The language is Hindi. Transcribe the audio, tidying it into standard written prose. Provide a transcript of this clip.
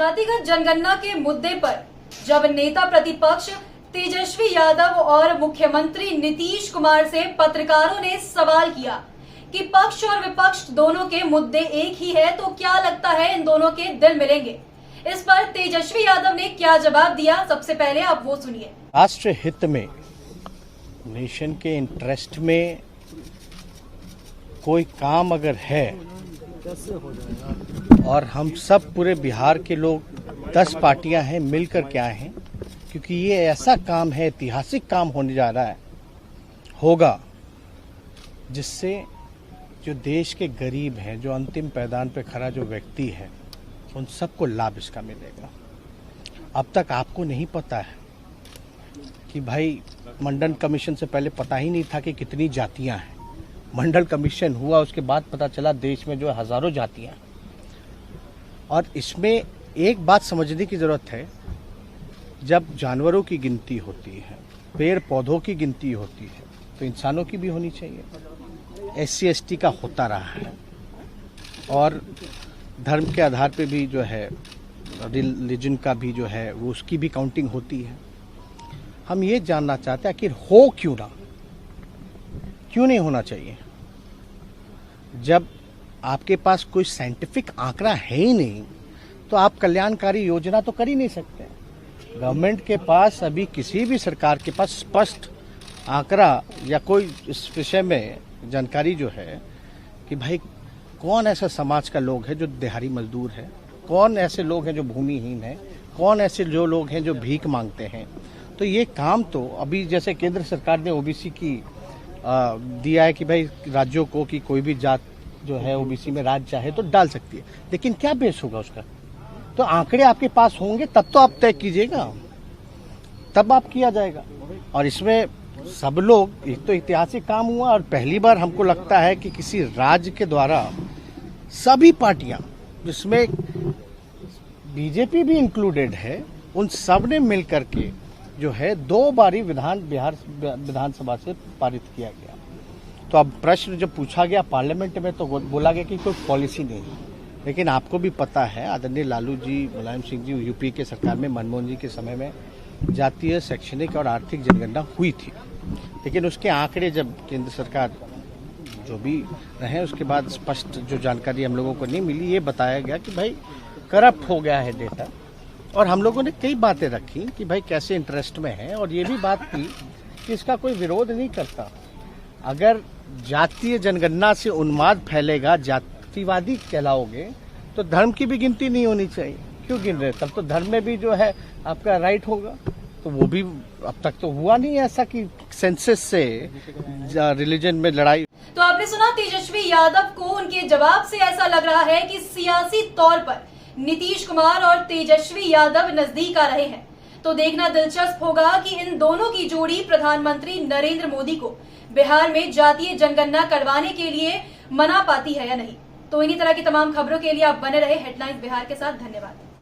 जातिगत जनगणना के मुद्दे पर जब नेता प्रतिपक्ष तेजस्वी यादव और मुख्यमंत्री नीतीश कुमार से पत्रकारों ने सवाल किया कि पक्ष और विपक्ष दोनों के मुद्दे एक ही है, तो क्या लगता है इन दोनों के दिल मिलेंगे? इस पर तेजस्वी यादव ने क्या जवाब दिया, सबसे पहले आप वो सुनिए। राष्ट्र हित में, नेशन के इंटरेस्ट में कोई काम अगर है और हम सब पूरे बिहार के लोग 10 पार्टियां हैं मिलकर के आए हैं, क्योंकि ये ऐसा काम है, ऐतिहासिक काम होने जा रहा है, होगा जिससे जो देश के गरीब हैं, जो अंतिम पैदान पे खड़ा जो व्यक्ति है, उन सबको लाभ इसका मिलेगा। अब तक आपको नहीं पता है कि भाई मंडल कमीशन से पहले पता ही नहीं था कि कितनी जातियां हैं। मंडल कमीशन हुआ, उसके बाद पता चला देश में जो हजारों जातियां। और इसमें एक बात समझने की जरूरत है, जब जानवरों की गिनती होती है, पेड़ पौधों की गिनती होती है, तो इंसानों की भी होनी चाहिए। SC ST का होता रहा है और धर्म के आधार पे भी जो है, रिलीजन का भी जो है, वो उसकी भी काउंटिंग होती है। हम ये जानना चाहते हैं कि हो क्यों ना, क्यों नहीं होना चाहिए? जब आपके पास कोई साइंटिफिक आंकड़ा है ही नहीं, तो आप कल्याणकारी योजना तो कर ही नहीं सकते। गवर्नमेंट के पास अभी, किसी भी सरकार के पास स्पष्ट आंकड़ा या कोई इस विषय में जानकारी जो है कि भाई कौन ऐसा समाज का लोग है जो दिहाड़ी मजदूर है, कौन ऐसे लोग हैं जो भूमिहीन है, कौन ऐसे जो लोग हैं जो भीख मांगते हैं। तो ये काम तो अभी जैसे केंद्र सरकार ने OBC की दिया है कि भाई राज्यों को कि कोई भी जात जो है OBC में राज्य चाहे तो डाल सकती है, लेकिन क्या बेस होगा उसका? तो आंकड़े आपके पास होंगे तब तो आप तय कीजिएगा, तब आप किया जाएगा। और इसमें सब लोग, एक तो ऐतिहासिक काम हुआ और पहली बार हमको लगता है कि किसी राज्य के द्वारा सभी पार्टियां, जिसमें BJP भी इंक्लूडेड है, उन सब ने मिलकर के जो है 2 बारी बिहार विधानसभा से पारित किया गया। तो अब प्रश्न जब पूछा गया पार्लियामेंट में, तो बोला गया कि कोई पॉलिसी नहीं। लेकिन आपको भी पता है, आदरणीय लालू जी, मुलायम सिंह जी, UP के सरकार में, मनमोहन जी के समय में जातीय, शैक्षणिक और आर्थिक जनगणना हुई थी। लेकिन उसके आंकड़े जब केंद्र सरकार जो भी रहे, उसके बाद स्पष्ट जो जानकारी हम लोगों को नहीं मिली, ये बताया गया कि भाई करप्ट हो गया है डेटा। और हम लोगों ने कई बातें रखी कि भाई कैसे इंटरेस्ट में है, और ये भी बात की कि इसका कोई विरोध नहीं करता। अगर जातीय जनगणना से उन्माद फैलेगा, जातिवादी कहलाओगे, तो धर्म की भी गिनती नहीं होनी चाहिए। क्यों गिन रहे? तब तो धर्म में भी जो है आपका राइट होगा। तो वो भी अब तक तो हुआ नहीं ऐसा कि सेंसस से रिलीजन में लड़ाई। तो आपने सुना तेजस्वी यादव को, उनके जवाब से ऐसा लग रहा है कि सियासी तौर पर नीतीश कुमार और तेजस्वी यादव नजदीक आ रहे हैं। तो देखना दिलचस्प होगा कि इन दोनों की जोड़ी प्रधानमंत्री नरेंद्र मोदी को बिहार में जातीय जनगणना करवाने के लिए मना पाती है या नहीं। तो इन्हीं तरह की तमाम खबरों के लिए आप बने रहे हेडलाइंस बिहार के साथ। धन्यवाद।